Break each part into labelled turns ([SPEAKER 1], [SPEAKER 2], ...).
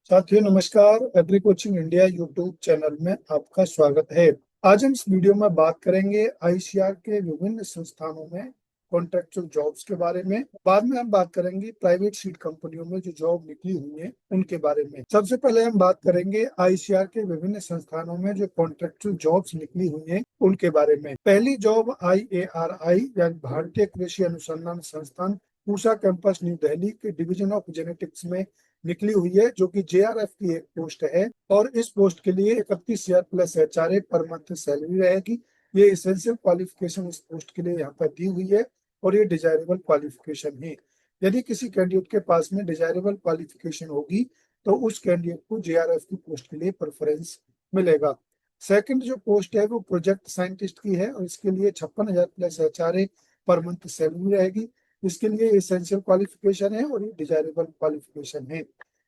[SPEAKER 1] साथियों नमस्कार। Agree coaching India YouTube channel में आपका स्वागत है। आज हम इस वीडियो में बात करेंगे आईसीआर के विभिन्न संस्थानों में कॉन्ट्रेक्चुअल जॉब्स के बारे में। बाद में हम बात करेंगे प्राइवेट सीड कंपनियों में जो जॉब निकली हुई है उनके बारे में। सबसे पहले हम बात करेंगे आईसीआर के विभिन्न संस्थानों में जो कॉन्ट्रेक्चुअल जॉब्स निकली हुई है उनके बारे में। पहली जॉब IARI यानी भारतीय कृषि अनुसंधान संस्थान पूसा कैंपस न्यू दिल्ली के डिवीजन ऑफ जेनेटिक्स में निकली हुई है, जो कि JRF की एक पोस्ट है। और इस पोस्ट के लिए 31,000 plus HRA per month salary रहेगी। ये इसेंशियल क्वालिफिकेशन इस पोस्ट के लिए यहाँ पर दी हुई है और ये डिजायरेबल क्वालिफिकेशन है। यदि किसी कैंडिडेट के पास में डिजायरेबल क्वालिफिकेशन होगी तो उस कैंडिडेट को JRF की पोस्ट के लिए प्रेफरेंस मिलेगा। सेकंड जो पोस्ट है वो प्रोजेक्ट साइंटिस्ट की है और इसके लिए 56,000 plus HRA per month salary रहेगी। इसके लिए एसेंशियल क्वालिफिकेशन है और ये डिजायरेबल क्वालिफिकेशन है।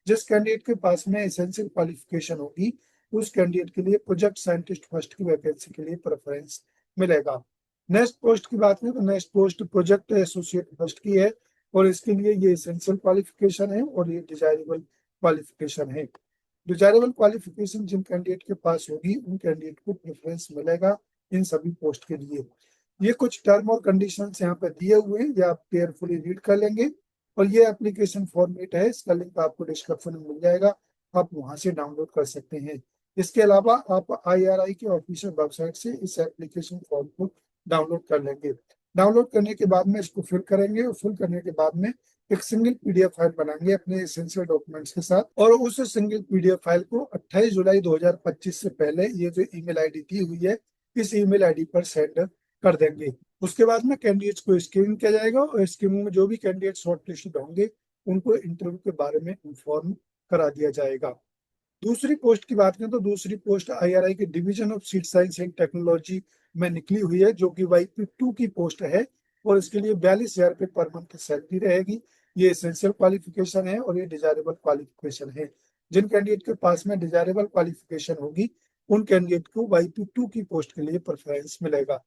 [SPEAKER 1] जिस कैंडिडेट के पास में एसेंशियल क्वालिफिकेशन होगी उस कैंडिडेट के लिए प्रोजेक्ट साइंटिस्ट फर्स्ट की वैकेंसी के लिए प्रेफरेंस मिलेगा। नेक्स्ट पोस्ट की बात करें तो next post project associate first की है और इसके लिए ये एसेंशियल क्वालिफिकेशन है और ये डिजायरेबल क्वालिफिकेशन है। डिजायरेबल क्वालिफिकेशन जिन कैंडिडेट के पास होगी उन कैंडिडेट को प्रेफरेंस मिलेगा इन सभी पोस्ट के लिए। ये कुछ टर्म और कंडीशंस यहाँ पे दिए हुए हैं, ये आप केयरफुली रीड कर लेंगे। और ये एप्लीकेशन फॉर्मेट है, इसका लिंक आपको डिस्क्रिप्शन में मिल जाएगा, आप वहां से डाउनलोड कर सकते हैं। इसके अलावा आप IRI के ऑफिशियल वेबसाइट से इस एप्लीकेशन फॉर्म को डाउनलोड कर लेंगे। डाउनलोड करने के बाद में इसको फिल करेंगे और फिल करने के बाद में एक सिंगल PDF फाइल बनाएंगे अपने एसेंशियल डॉक्यूमेंट्स के साथ और उस सिंगल PDF फाइल को 28 जुलाई 2025 से पहले ये जो ईमेल आईडी दी हुई है इस ईमेल आईडी पर सेंड कर देंगे। उसके बाद में कैंडिडेट्स को स्क्रीनिंग किया जाएगा और स्क्रीनिंग में जो भी कैंडिडेट शॉर्टलिस्टेड होंगे उनको इंटरव्यू के बारे में इन्फॉर्म करा दिया जाएगा। दूसरी पोस्ट की बात करें तो दूसरी पोस्ट IRI के division of seed science and technology में निकली हुई है, जो कि YP2 की पोस्ट है और इसके लिए 42,000 रुपये पर मंथ सैलरी रहेगी। ये एसेंशियल क्वालिफिकेशन है और ये डिजायरेबल क्वालिफिकेशन है। जिन कैंडिडेट के पास में डिजायरेबल क्वालिफिकेशन होगी उन कैंडिडेट को YP2 की पोस्ट के लिए प्रेफरेंस मिलेगा।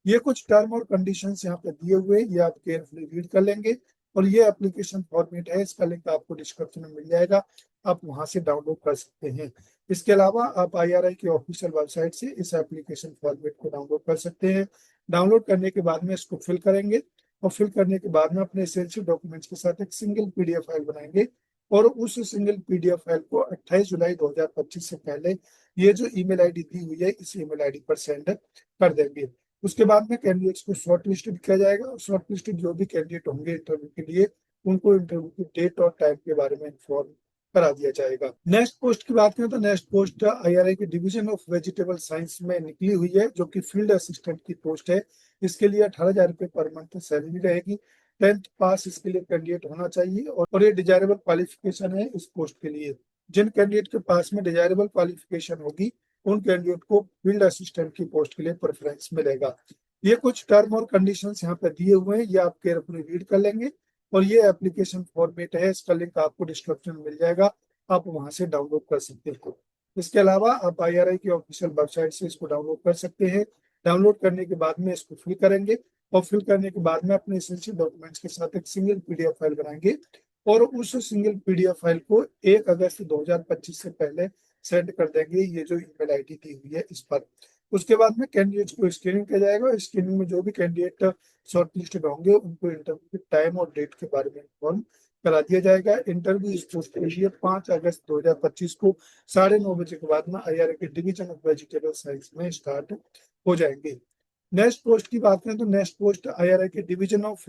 [SPEAKER 1] ये कुछ टर्म और कंडीशंस यहाँ पे दिए हुए हैं, ये आप केयरफुली रीड कर लेंगे। और ये एप्लीकेशन फॉर्मेट है, इसका लिंक आपको डिस्क्रिप्शन में मिल जाएगा, आप वहां से डाउनलोड कर सकते हैं। इसके अलावा आप IRI की ऑफिशियल वेबसाइट से इस एप्लीकेशन फॉर्मेट को डाउनलोड कर सकते हैं। डाउनलोड करने के बाद में इसको फिल करेंगे और फिल करने के बाद में अपने एसेंशियल डॉक्यूमेंट्स के साथ एक सिंगल PDF फाइल बनाएंगे और उस सिंगल PDF फाइल को 28 जुलाई 2025 से पहले ये जो ईमेल आईडी दी हुई है इस ईमेल आईडी पर सेंड कर देंगे। उसके बाद में कैंडिडेट्स को शॉर्ट लिस्टेड किया जाएगा और शॉर्ट लिस्टेड जो भी कैंडिडेट होंगे इंटरव्यू के लिए उनको इंटरव्यू की डेट और टाइम के बारे में इन्फॉर्म करा दिया जाएगा। नेक्स्ट पोस्ट की बात करें तो नेक्स्ट पोस्ट IRI के डिवीजन ऑफ वेजिटेबल साइंस में निकली हुई है, जो कि फील्ड असिस्टेंट की पोस्ट है। इसके लिए 18,000 रुपये पर मंथ सैलरी रहेगी। 10th पास इसके लिए कैंडिडेट होना चाहिए और ये डिजायरेबल क्वालिफिकेशन है इस पोस्ट के लिए। जिन कैंडिडेट के पास में डिजायरेबल क्वालिफिकेशन होगी उन कैंडिडेट को फील्ड असिस्टेंट की पोस्ट के लिए प्रेफरेंस मिलेगा। ये कुछ टर्म और कंडीशंस यहाँ पे दिए हुए हैं, ये आप केयरफुली रीड कर लेंगे। और ये एप्लीकेशन फॉर्मेट है, इसका लिंक आपको डिस्क्रिप्शन में मिल जाएगा, आप वहां से डाउनलोड कर सकते हो। इसके अलावा आप IRI की ऑफिशियल वेबसाइट से इसको डाउनलोड कर सकते हैं। डाउनलोड करने के बाद में इसको फिल करेंगे और फिल करने के बाद में अपने एसेंशियल डॉक्यूमेंट्स के साथ एक सिंगल PDF फाइल बनाएंगे और उस सिंगल PDF फाइल को 1 अगस्त 2025 से पहले सेंड कर देंगे ये जो ईमेल आईडी दी हुई है इस पर। उसके बाद में कैंडिडेट्स को स्क्रीनिंग किया जाएगा। स्क्रीनिंग में जो भी कैंडिडेट शॉर्टलिस्टेड होंगे उनको इंटरव्यू के टाइम और डेट के बारे में इन्फॉर्म करा दिया जाएगा। इंटरव्यू इस पोस्ट के लिए 5 अगस्त 2025 को 9:30 बजे के बाद में IRI के डिवीजन ऑफ वेजिटेबल साइंस में स्टार्ट हो जाएंगे। नेक्स्ट पोस्ट की बात करें तो नेक्स्ट पोस्ट IRI के डिवीजन ऑफ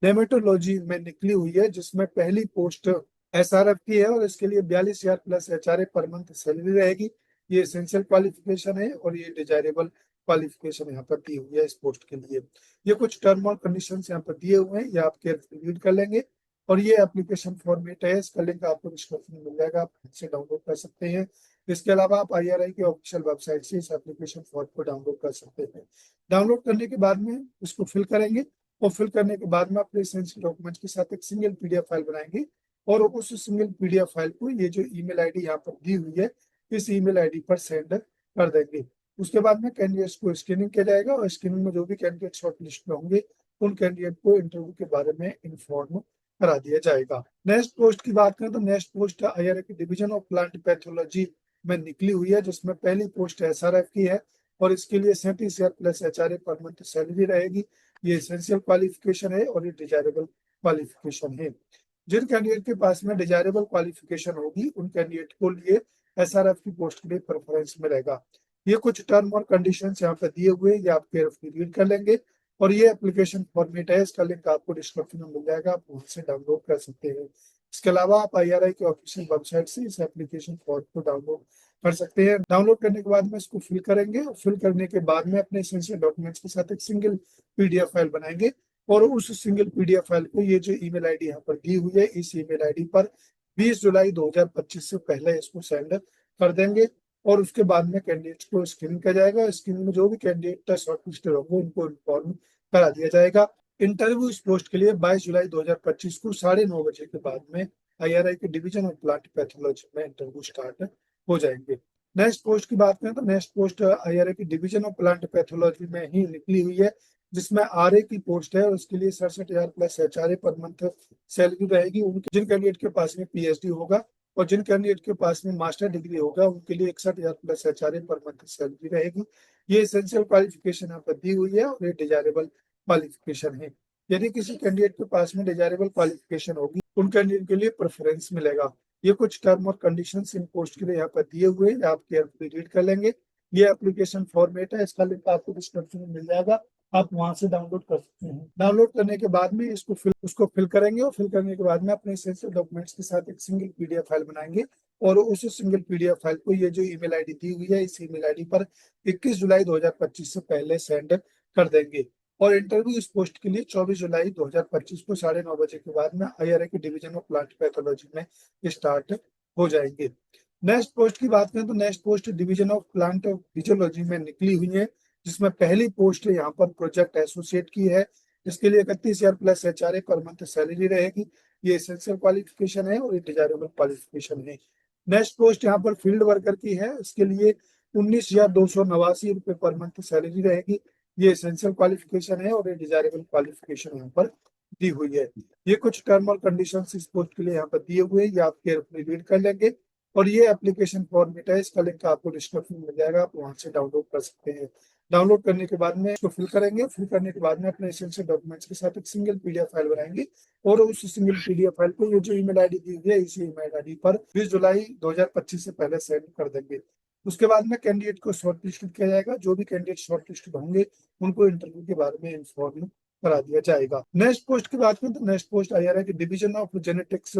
[SPEAKER 1] नेमेटोलॉजी में निकली हुई है, जिसमें पहली पोस्ट SRF की है और इसके लिए 42,000 plus HRA per month salary रहेगी। ये एसेंशियल क्वालिफिकेशन है और ये डिजायरेबल क्वालिफिकेशन यहाँ पर दी हुई है इस पोस्ट के लिए। ये कुछ टर्म और कंडीशन यहाँ पर दिए हुए हैं, ये आप केयरफुली रीड कर लेंगे। और ये एप्लीकेशन फॉर्मेट है, इसका लिंक आपको डिस्क्रिप्शन में मिल जाएगा, आप इसे डाउनलोड कर सकते हैं। इसके अलावा आप IRI की ऑफिशियल वेबसाइट से इस एप्लीकेशन फॉर्म को डाउनलोड कर सकते हैं। डाउनलोड करने के बाद में इसको फिल करेंगे और फिल करने के बाद में अपने एसेंशियल डॉक्यूमेंट्स के साथ एक सिंगल PDF फाइल बनाएंगे और उस सिंगल PDF फाइल को ये जो ईमेल आईडी यहाँ पर दी हुई है इस ईमेल आईडी पर सेंड कर देंगे। उसके बाद में कैंडिडेट्स को स्क्रीनिंग किया जाएगा और स्क्रीनिंग में जो भी कैंडिडेट शॉर्ट लिस्ट में होंगे उन कैंडिडेट को इंटरव्यू के बारे में इन्फॉर्म करा दिया जाएगा। नेक्स्ट पोस्ट की बात करें तो नेक्स्ट पोस्ट आईआरए की डिवीजन ऑफ प्लांट पैथोलॉजी में निकली हुई है, जिसमें पहली पोस्ट एसआरएफ की है और इसके लिए 37,000 plus HRA per month salary रहेगी। ये एसेंशियल क्वालिफिकेशन है और ये डिजायरेबल क्वालिफिकेशन है। जिन कैंडिडेट के पास में डिजायरेबल क्वालिफिकेशन होगी उन कैंडिडेट को लिए एसआरएफ की पोस्ट के लिए प्रेफरेंस मिलेगा। ये कुछ टर्म और कंडीशंस यहाँ पे दिए हुए हैं, ये आप केयरफुली रीड कर लेंगे। और ये एप्लीकेशन फॉर्मेट है, इसका लिंक आपको डिस्क्रिप्शन में मिल जाएगा, आप वहां से डाउनलोड कर सकते हैं। इसके अलावा आप आईआरआई के ऑफिशियल वेबसाइट से इस एप्लीकेशन फॉर्म को डाउनलोड कर सकते हैं। डाउनलोड करने के बाद में इसको फिल करेंगे और फिल करने के बाद में अपने एसेंशियल डॉक्यूमेंट्स के साथ एक सिंगल पीडीएफ फाइल बनाएंगे और उस सिंगल पीडीएफ फाइल को ये जो ईमेल आईडी यहाँ पर दी हुई है इस ईमेल आईडी पर 20 जुलाई 2025 से पहले इसको सेंड कर देंगे। और उसके बाद में कैंडिडेट्स को स्क्रीनिंग किया जाएगा। स्क्रीनिंग में जो भी कैंडिडेट शॉर्टलिस्टेड होंगे उनको इन्फॉर्म करा दिया जाएगा। इंटरव्यू इस पोस्ट के लिए 22 जुलाई 2025 को 9:30 बजे के बाद में आईआरआई के डिवीजन ऑफ प्लांट पैथोलॉजी में इंटरव्यू स्टार्ट हो जाएंगे। नेक्स्ट पोस्ट की बात करें तो नेक्स्ट पोस्ट आईआरआई की डिवीजन ऑफ प्लांट पैथोलॉजी में ही निकली हुई है, जिसमें आरए की पोस्ट है और उसके लिए 67,000 plus HRA per month salary रहेगी। उनके जिन कैंडिडेट के पास में पीएचडी होगा और जिन कैंडिडेट के पास में मास्टर डिग्री होगा उनके लिए 61,000 plus HRA per month salary रहेगी। ये एसेंशियल क्वालिफिकेशन यहाँ पर दी हुई है और ये डिजायरेबल क्वालिफिकेशन है। यदि किसी कैंडिडेट के पास में डिजायरेबल क्वालिफिकेशन होगी उन कैंडिडेट के लिए प्रेफरेंस मिलेगा। ये कुछ टर्म और कंडीशंस इन पोस्ट के लिए यहाँ पर दिए हुए हैं, आप केयरफुली रीड कर लेंगे। ये एप्लीकेशन फॉर्मेट है, इसका लिंक आपको डिस्क्रिप्शन में मिल जाएगा, आप वहां से डाउनलोड कर सकते हैं। डाउनलोड करने के बाद में उसको फिल करेंगे और फिल करने के बाद में अपने एसेंशियल डॉक्यूमेंट्स के साथ एक सिंगल पीडीएफ फाइल बनाएंगे और उस सिंगल पीडीएफ फाइल को ये जो ईमेल आईडी दी हुई है इस ईमेल आईडी पर 21 जुलाई 2025 से पहले सेंड कर देंगे। और इंटरव्यू इस पोस्ट के लिए 24 जुलाई 2025 को 9:30 बजे के बाद में आईआरआई के डिवीजन ऑफ प्लांट पैथोलॉजी में स्टार्ट हो जाएंगे। नेक्स्ट पोस्ट की बात करें तो next post division of plant physiology में निकली हुई है, जिसमें पहली पोस्ट यहाँ पर प्रोजेक्ट एसोसिएट की है। इसके लिए 31,000 plus HRA per month salary रहेगी। ये एसेंशियल क्वालिफिकेशन है और ये डिजायरेबल क्वालिफिकेशन है। नेक्स्ट पोस्ट यहाँ पर फील्ड वर्कर की है, इसके लिए 19,289 रुपए पर मंथ सैलरी रहेगी। ये एसेंशियल क्वालिफिकेशन है और ये डिजायरेबल क्वालिफिकेशन यहाँ पर दी हुई है। ये कुछ टर्म और कंडीशंस इस पोस्ट के लिए यहाँ पर दिए हुए हैं, ये आप केयरफुली रीड कर लेंगे। और ये एप्लीकेशन फॉर्मेट है, इसका लिंक आपको डिस्क्रिप्शन में मिल जाएगा, आप वहां से डाउनलोड कर सकते हैं। डाउनलोड करने के बाद में इसको फिल करेंगे, फिल करने के बाद में अपने एसेंशियल डॉक्यूमेंट्स के साथ एक सिंगल पीडीएफ फाइल बनाएंगे और उस सिंगल पीडीएफ फाइल को ये जो ईमेल आईडी दी हुई है इसी ईमेल आईडी पर 20 जुलाई 2025 से पहले सेंड कर देंगे। उसके बाद में कैंडिडेट को शॉर्टलिस्टेड किया जाएगा। जो भी कैंडिडेट शॉर्टलिस्टेड होंगे उनको इंटरव्यू के बारे में इन्फॉर्म करा दिया जाएगा। नेक्स्ट पोस्ट की बात करें तो नेक्स्ट पोस्ट आईआरआई की डिवीजन ऑफ जेनेटिक्स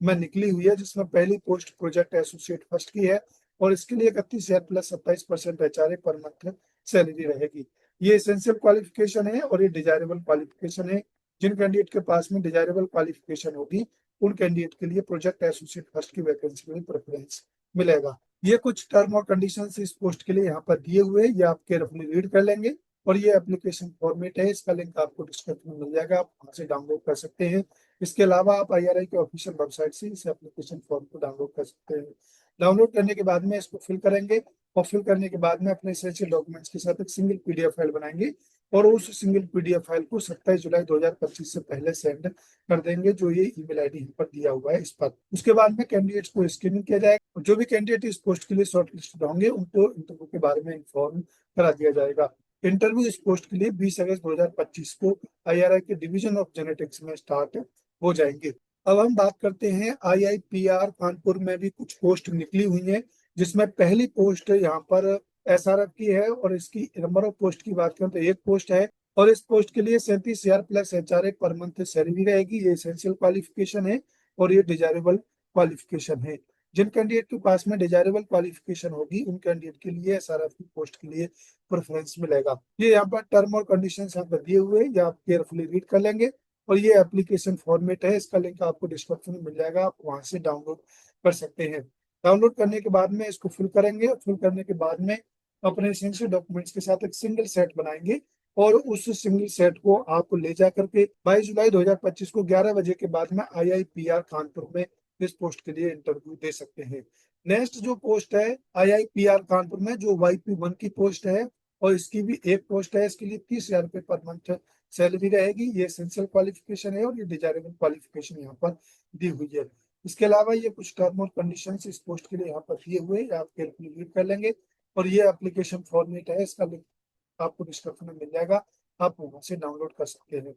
[SPEAKER 1] में निकली हुई है, जिसमें पहली पोस्ट प्रोजेक्ट एसोसिएट फर्स्ट की है और इसके लिए 31,000 plus 27% HRA per month salary रहेगी। ये एसेंशियल क्वालिफिकेशन है और ये डिजायरेबल क्वालिफिकेशन है। जिन कैंडिडेट के पास में डिजायरेबल क्वालिफिकेशन होगी उन कैंडिडेट के लिए प्रोजेक्ट एसोसिएट फर्स्ट की वैकेंसी में प्रेफरेंस मिलेगा। ये कुछ टर्म और कंडीशंस इस पोस्ट के लिए यहाँ पर दिए हुए हैं, ये आप केयरफुली रीड कर लेंगे। और ये एप्लीकेशन फॉर्मेट है, इसका लिंक आपको डिस्क्रिप्शन में मिल जाएगा, आप वहां से डाउनलोड कर सकते हैं। इसके अलावा आप आईआरआई के ऑफिशियल वेबसाइट से इस एप्लीकेशन फॉर्म को डाउनलोड कर सकते हैं। डाउनलोड करने के बाद में इसको फिल करेंगे और फिल करने के बाद में अपने एसेंशियल डॉक्यूमेंट्स के साथ एक सिंगल पीडीएफ फाइल बनाएंगे और उस सिंगल पीडीएफ फाइल को 27 जुलाई 2025 से पहले सेंड कर देंगे, जो ये ईमेल आईडी यहाँ पर दिया हुआ है इस पर। उसके बाद में कैंडिडेट्स को स्क्रीनिंग किया जाएगा। जो भी कैंडिडेट इस पोस्ट के लिए शॉर्टलिस्टेड होंगे उनको इंटरव्यू के बारे में इन्फॉर्म करा दिया जाएगा। इंटरव्यू इस पोस्ट के लिए 20 अगस्त 2025 को आईआरआई के डिवीजन ऑफ जेनेटिक्स में स्टार्ट हो जाएंगे। अब हम बात करते हैं आईआईपीआर कानपुर में भी कुछ पोस्ट निकली हुई है, जिसमें पहली पोस्ट यहाँ पर एसआरएफ की है और इसकी नंबर ऑफ पोस्ट की बात करें तो एक पोस्ट है और इस पोस्ट के लिए 37,000 plus HRA per month salary रहेगी। ये एसेंशियल क्वालिफिकेशन है और ये डिजायरेबल क्वालिफिकेशन है। जिन कैंडिडेट के पास में डिजायरेबल क्वालिफिकेशन होगी उन कैंडिडेट के लिए एसआरएफ की पोस्ट के लिए प्रेफरेंस मिलेगा। ये यहाँ पर टर्म और कंडीशंस यहाँ पर दिए हुए हैं, ये आप केयरफुली रीड कर लेंगे। और ये एप्लीकेशन फॉर्मेट है, इसका लिंक आपको डिस्क्रिप्शन में मिल जाएगा, आप वहां से डाउनलोड कर सकते हैं। डाउनलोड करने के बाद में इसको फिल करेंगे और फिल करने के बाद में अपने एसेंशियल डॉक्यूमेंट्स के साथ एक सिंगल सेट बनाएंगे और उस सिंगल सेट को आप ले जा करके 22 जुलाई 2025 को 11 बजे के बाद में आईआईपीआर कानपुर में इस पोस्ट के लिए इंटरव्यू दे सकते हैं। नेक्स्ट जो पोस्ट है आईआईपीआर कानपुर में जो वाईपी 1 की पोस्ट है और इसकी भी एक पोस्ट है, इसके लिए 30,000 रुपये पर मंथ सैलरी रहेगी। ये एसेंशियल क्वालिफिकेशन है और ये डिजायरेबल क्वालिफिकेशन यहाँ पर दी हुई है। इसके अलावा ये कुछ टर्म और कंडीशंस इस पोस्ट के लिए यहाँ पर दिए हुए हैं, आप केयरफुली रीड कर लेंगे। और ये एप्लीकेशन फॉर्मेट है, इसका लिंक आपको डिस्क्रिप्शन में मिल जाएगा, आप वहां से डाउनलोड कर सकते हैं।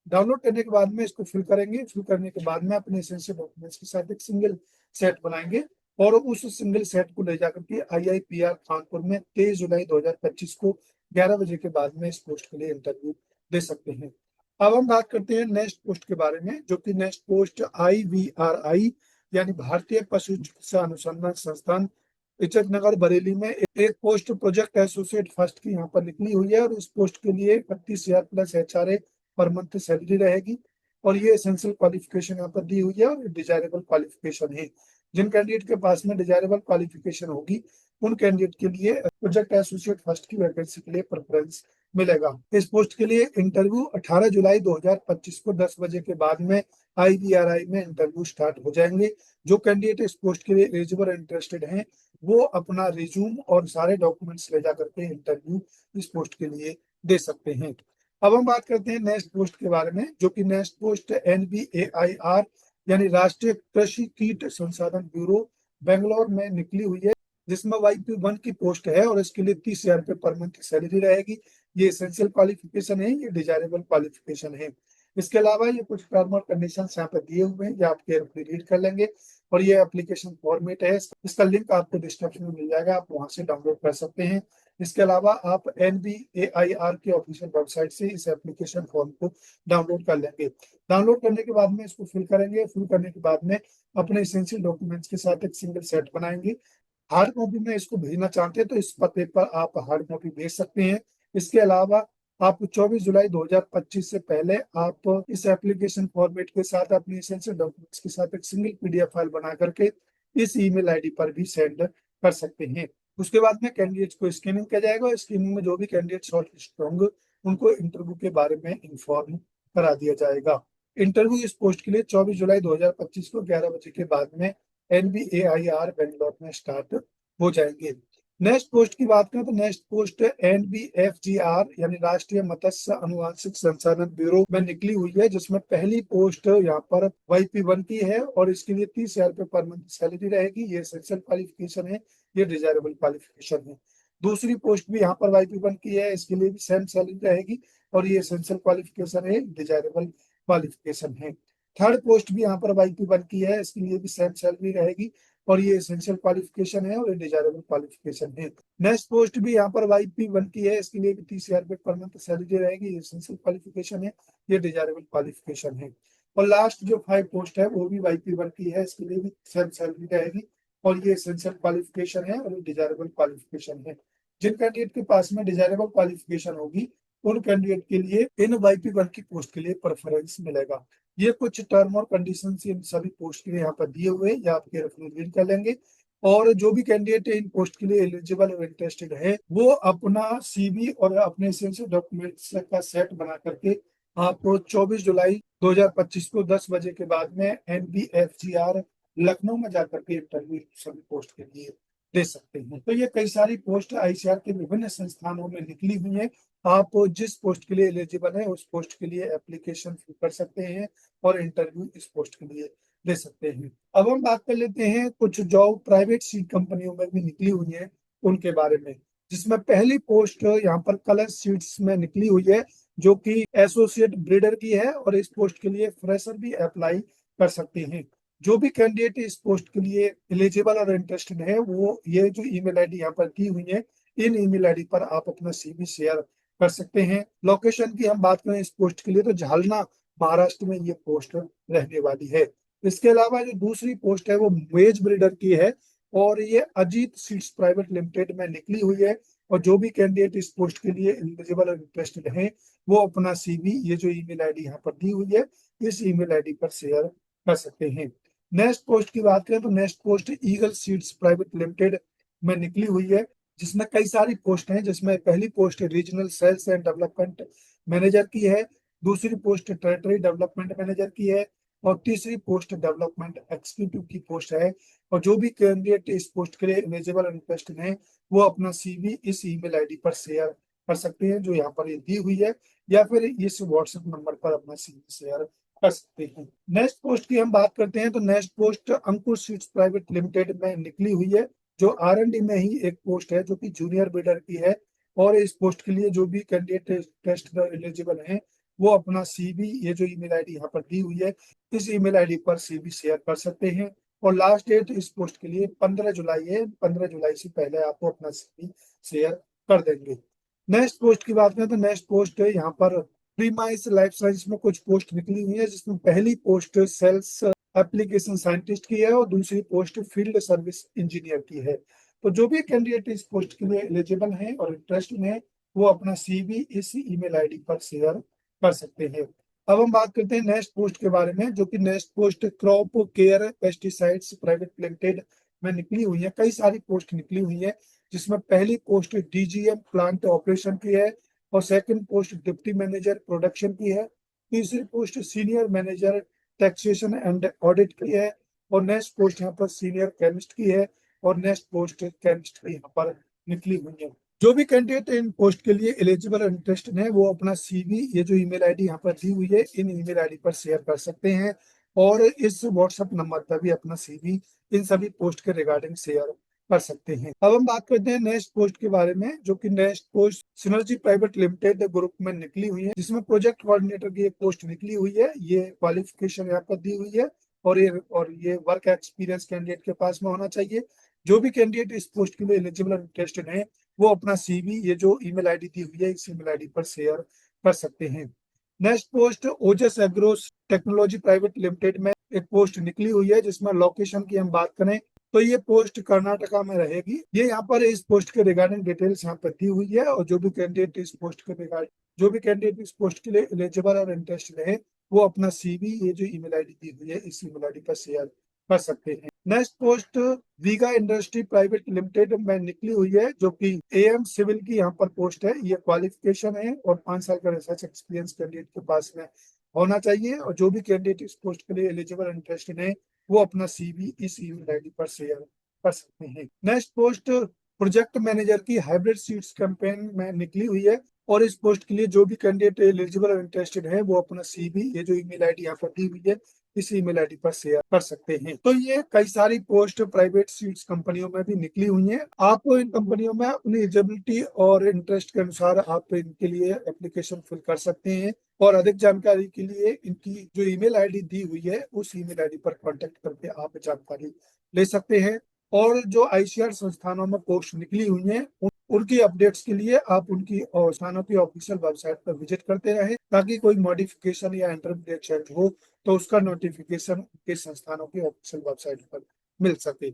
[SPEAKER 1] डाउनलोड करने के बाद में इसको फिल करेंगे। फिल करने के बाद में अपने एसेंशियल डॉक्यूमेंट्स के साथ एक सिंगल सेट बनाएंगे और उस सिंगल सेट को ले जाकर के IIPR कानपुर में 23 जुलाई 2025 को 11 बजे के बाद में इस पोस्ट के लिए इंटरव्यू दे सकते हैं। अब हम बात करते हैं नेक्स्ट पोस्ट के बारे में, जो कि नेक्स्ट पोस्ट IVRI यानी भारतीय पशु चिकित्सा अनुसंधान संस्थान इज्जत नगर बरेली में एक पोस्ट प्रोजेक्ट एसोसिएट फर्स्ट की यहाँ पर निकली हुई है। और इस पोस्ट के लिए 31,000 plus HRA per month salary रहेगी। और ये एसेंशियल क्वालिफिकेशन यहाँ पर दी हुई है और डिजायरेबल क्वालिफिकेशन है। जिन कैंडिडेट के पास में डिजायरेबल क्वालिफिकेशन होगी उन कैंडिडेट के लिए प्रोजेक्ट एसोसिएट फर्स्ट की वैकेंसी के लिए प्रेफरेंस मिलेगा। इस पोस्ट के लिए इंटरव्यू 18 जुलाई 2025 को 10 बजे के बाद में IVRI में इंटरव्यू स्टार्ट हो जाएंगे। जो कैंडिडेट इस पोस्ट के लिए एलिजिबल और इंटरेस्टेड हैं वो अपना रिज्यूम और सारे डॉक्यूमेंट्स ले जा करके इंटरव्यू इस पोस्ट के लिए दे सकते हैं। अब हम बात करते हैं नेक्स्ट पोस्ट के बारे में, जो कि नेक्स्ट पोस्ट NBAIR यानी राष्ट्रीय कृषि कीट संसाधन ब्यूरो बेंगलोर में निकली हुई है, जिसमें YP1 की पोस्ट है और इसके लिए 30,000 रुपये पर मंथ की सैलरी रहेगी। ये एसेंशियल क्वालिफिकेशन है, ये डिजायरेबल क्वालिफिकेशन है। इसके अलावा ये कुछ टर्म और कंडीशन यहाँ पे दिए हुए हैं, ये आप केयरफुली रीड कर लेंगे। और ये एप्लीकेशन फॉर्मेट है, इसका लिंक आपको डिस्क्रिप्शन में मिल जाएगा, आप वहां से डाउनलोड कर सकते हैं। इसके अलावा आप NBAIR के ऑफिशियल वेबसाइट से इस एप्लीकेशन फॉर्म को डाउनलोड कर लेंगे। डाउनलोड करने के बाद में इसको फिल करेंगे। फिल करने के बाद में अपने एसेंशियल डॉक्यूमेंट्स के साथ एक सिंगल सेट बनाएंगे। हार्ड कॉपी में इसको भेजना चाहते हैं तो इस पते पर आप हार्ड कॉपी भेज सकते हैं। इसके अलावा आप 24 जुलाई 2025 से पहले आप इस एप्लीकेशन फॉर्मेट के साथ अपनी एसेंशियल डॉक्यूमेंट्स के साथ एक सिंगल PDF फाइल बना करके इस ईमेल ID पर भी सेंड कर सकते हैं। उसके बाद में कैंडिडेट्स को स्क्रीनिंग किया जाएगा और स्क्रीनिंग में जो भी कैंडिडेट शॉर्टलिस्ट होंगे उनको इंटरव्यू के बारे में इन्फॉर्म करा दिया जाएगा। इंटरव्यू इस पोस्ट के लिए 24 जुलाई 2025 को 11 बजे के बाद में NBAIR बेंगलोर में स्टार्ट हो जाएंगे। नेक्स्ट पोस्ट की बात करें तो नेक्स्ट पोस्ट NBFGR यानी राष्ट्रीय मत्स्य अनुवांशिक संसाधन ब्यूरो में निकली हुई है, जिसमें पहली पोस्ट यहाँ पर YP1 की है और इसके लिए 30,000 रुपये पर मंथ सैलरी रहेगी। ये एसेंशियल क्वालिफिकेशन है, ये डिजायरेबल क्वालिफिकेशन है। दूसरी पोस्ट भी यहाँ पर YP1 की है, इसके लिए भी सेम सैलरी रहेगी और ये एसेंशियल क्वालिफिकेशन है, डिजायरेबल क्वालिफिकेशन है। थर्ड पोस्ट भी यहाँ पर YP1 की है, इसके लिए भी सेम सैलरी रहेगी और ये एसेंशियल क्वालिफिकेशन है और ये डिजायरेबल क्वालिफिकेशन है। नेक्स्ट पोस्ट भी यहाँ पर YP1 की है, इसके लिए भी 30,000 रुपये पर मंथ सैलरी रहेगी, ये एसेंशियल क्वालिफिकेशन है, ये डिजायरेबल क्वालिफिकेशन है। और लास्ट जो 5 पोस्ट है वो भी YP1 की है, इसके लिए भी सेम सैलरी रहेगी और ये एसेंशियल क्वालिफिकेशन है और ये डिजायरेबल क्वालिफिकेशन है। जिन कैंडिडेट के पास में डिजायरेबल क्वालिफिकेशन होगी उन कैंडिडेट के लिए इन YP1 की पोस्ट के लिए प्रेफरेंस मिलेगा। ये कुछ टर्म और कंडीशन इन सभी पोस्ट के लिए यहाँ पर दिए हुए हैं, या आप केयरफुली रीड कर लेंगे। और जो भी कैंडिडेट इन पोस्ट के लिए एलिजिबल और इंटरेस्टेड है वो अपना CV और अपने एसेंशियल डॉक्यूमेंट्स का सेट बना करके आप 24 जुलाई 2025 को 10 बजे के बाद में NBFGR लखनऊ में जाकर के इंटरव्यू सभी पोस्ट के लिए दे सकते हैं। तो ये कई सारी पोस्ट ICR के विभिन्न संस्थानों में निकली हुई है। आप जिस पोस्ट के लिए एलिजिबल है उस पोस्ट के लिए एप्लीकेशन फिल कर सकते हैं और इंटरव्यू इस पोस्ट के लिए दे सकते हैं। अब हम बात कर लेते हैं कुछ जॉब प्राइवेट सीड कंपनियों में भी निकली हुई है उनके बारे में, जिसमें पहली पोस्ट यहाँ पर कलर सीड्स में निकली हुई है, जो कि एसोसिएट ब्रीडर की है और इस पोस्ट के लिए फ्रेशर भी अप्लाई कर सकते हैं। जो भी कैंडिडेट इस पोस्ट के लिए एलिजिबल और इंटरेस्टेड है वो ये जो ईमेल ID यहाँ पर दी हुई है इन ईमेल ID पर आप अपना CV शेयर कर सकते हैं। लोकेशन की हम बात करें इस पोस्ट के लिए तो जालना महाराष्ट्र में ये पोस्ट रहने वाली है। इसके अलावा जो दूसरी पोस्ट है वो वेज ब्रीडर की है और ये अजीत सीड्स प्राइवेट लिमिटेड में निकली हुई है। और जो भी कैंडिडेट इस पोस्ट के लिए एलिजिबल और इंटरेस्टेड हैं वो अपना CV ये जो ईमेल ID यहाँ पर दी हुई है इस ईमेल ID पर शेयर कर सकते हैं। नेक्स्ट पोस्ट की बात करें तो next post eagle seeds private limited में निकली हुई है, जिसमें कई सारी पोस्ट हैं, जिसमें पहली post regional sales and development manager की है, दूसरी पोस्ट टेरिटरी डेवलपमेंट मैनेजर की है और तीसरी पोस्ट डेवलपमेंट एग्जीक्यूटिव की पोस्ट है। और जो भी कैंडिडेट इस पोस्ट के लिए एलिजिबल और इंटरेस्टेड हैं वो अपना CV इस ईमेल ID पर शेयर कर सकते हैं जो यहाँ पर ये दी हुई है, या फिर इस व्हाट्सएप नंबर पर अपना सीवी शेयर कर सकते हैं। नेक्स्ट पोस्ट की हम बात करते हैं तो नेक्स्ट पोस्ट अंकुर सीड्स प्राइवेट लिमिटेड में निकली हुई है, जो R&D में ही एक पोस्ट है जो कि जूनियर बिल्डर की है। और इस पोस्ट के लिए जो भी कैंडिडेट टेस्ट एलिजिबल हैं वो अपना सीवी, ये जो ईमेल आईडी यहाँ पर दी हुई है, इस ईमेल आईडी पर सीवी शेयर कर सकते हैं। और लास्ट डेट इस पोस्ट के लिए 15 जुलाई है, 15 जुलाई से पहले आपको अपना सीवी शेयर कर देंगे। नेक्स्ट पोस्ट की बात करें तो नेक्स्ट पोस्ट है यहाँ पर प्रीमाइस लाइफ साइंस में कुछ पोस्ट निकली हुई है, जिसमें पहली पोस्ट सेल्स एप्लीकेशन साइंटिस्ट की है और दूसरी पोस्ट फील्ड सर्विस इंजीनियर की है। तो जो भी कैंडिडेट इस पोस्ट के लिए एलिजिबल हैं और इंटरेस्टेड हैं वो अपना सीवी इस ईमेल आईडी पर शेयर कर सकते हैं। अब हम बात करते हैं नेक्स्ट पोस्ट के बारे में, जो कि next post crop care pesticides private limited में निकली हुई है। कई सारी पोस्ट निकली हुई है, जिसमें पहली पोस्ट DGM प्लांट ऑपरेशन की है और second post deputy manager production की है। तीसरी post senior manager taxation and audit की है और नेक्स्ट पोस्ट यहाँ पर सीनियर केमिस्ट की है और नेक्स्ट पोस्ट केमिस्ट की यहाँ पर निकली हुई है। जो भी कैंडिडेट इन पोस्ट के लिए एलिजिबल और इंटरेस्टेड है वो अपना सीवी, ये जो ईमेल आईडी यहाँ पर दी हुई है, इन ईमेल आईडी पर शेयर कर सकते हैं और इस व्हाट्सएप नंबर पर भी अपना सीवी इन सभी पोस्ट के रिगार्डिंग शेयर कर सकते हैं। अब हम बात करते हैं नेक्स्ट पोस्ट के बारे में, जो कि next post synergy private limited group में निकली हुई है, जिसमें प्रोजेक्ट कोऑर्डिनेटर की एक पोस्ट निकली हुई है। ये क्वालिफिकेशन यहाँ पर दी हुई है और ये वर्क एक्सपीरियंस कैंडिडेट के पास में होना चाहिए। जो भी कैंडिडेट इस पोस्ट के लिए एलिजिबल और इंटरेस्टेड है वो अपना सीवी, ये जो ईमेल आईडी दी हुई है, इस ईमेल आईडी पर शेयर कर सकते हैं। नेक्स्ट पोस्ट ओजस एग्रो टेक्नोलॉजी प्राइवेट लिमिटेड में एक पोस्ट निकली हुई है, जिसमें लोकेशन की हम बात करें तो ये पोस्ट कर्नाटका में रहेगी। ये यहाँ पर इस पोस्ट के रिगार्डिंग डिटेल्स यहाँ पर दी हुई है और जो भी कैंडिडेट इस पोस्ट के रिगार्डिंग, जो भी कैंडिडेट इस पोस्ट के लिए एलिजिबल और इंटरेस्टेड है वो अपना सीवी, ये जो ईमेल आईडी दी हुई है, इस ईमेल आईडी पर शेयर कर सकते हैं। नेक्स्ट पोस्ट वीगा इंडस्ट्री प्राइवेट लिमिटेड में निकली हुई है, जो कि AM सिविल की यहाँ पर पोस्ट है। ये क्वालिफिकेशन है और 5 साल का रिसर्च एक्सपीरियंस कैंडिडेट के पास में होना चाहिए और जो भी कैंडिडेट इस पोस्ट के लिए एलिजिबल इंटरेस्टेड है वो अपना सीवी इस ईमेल आईडी पर शेयर कर सकते हैं। नेक्स्ट पोस्ट प्रोजेक्ट मैनेजर की हाइब्रिड सीट्स कैंपेन में निकली हुई है और इस पोस्ट के लिए जो भी कैंडिडेट एलिजिबल और इंटरेस्टेड है वो अपना सीवी, ये जो ईमेल आईडी यहाँ पर दी हुई है, इस ईमेल आईडी पर शेयर कर सकते हैं। तो ये कई सारी पोस्ट प्राइवेट सीट्स कंपनियों में भी निकली हुई हैं। आप इन कंपनियों में अपनी एलिजिबिलिटी और इंटरेस्ट के अनुसार आप इनके लिए एप्लीकेशन फिल कर सकते हैं और अधिक जानकारी के लिए इनकी जो ईमेल आईडी दी हुई है उस ईमेल आईडी पर कांटेक्ट करके आप जानकारी ले सकते हैं। और जो ICAR संस्थानों में पोस्ट निकली हुई हैं उनकी अपडेट्स के लिए आप उनकी संस्थानों की ऑफिशियल वेबसाइट पर विजिट करते रहें, ताकि कोई मॉडिफिकेशन या इंटरमीडिएट चेंज हो तो उसका नोटिफिकेशन के संस्थानों की ऑफिशियल वेबसाइट पर मिल सके।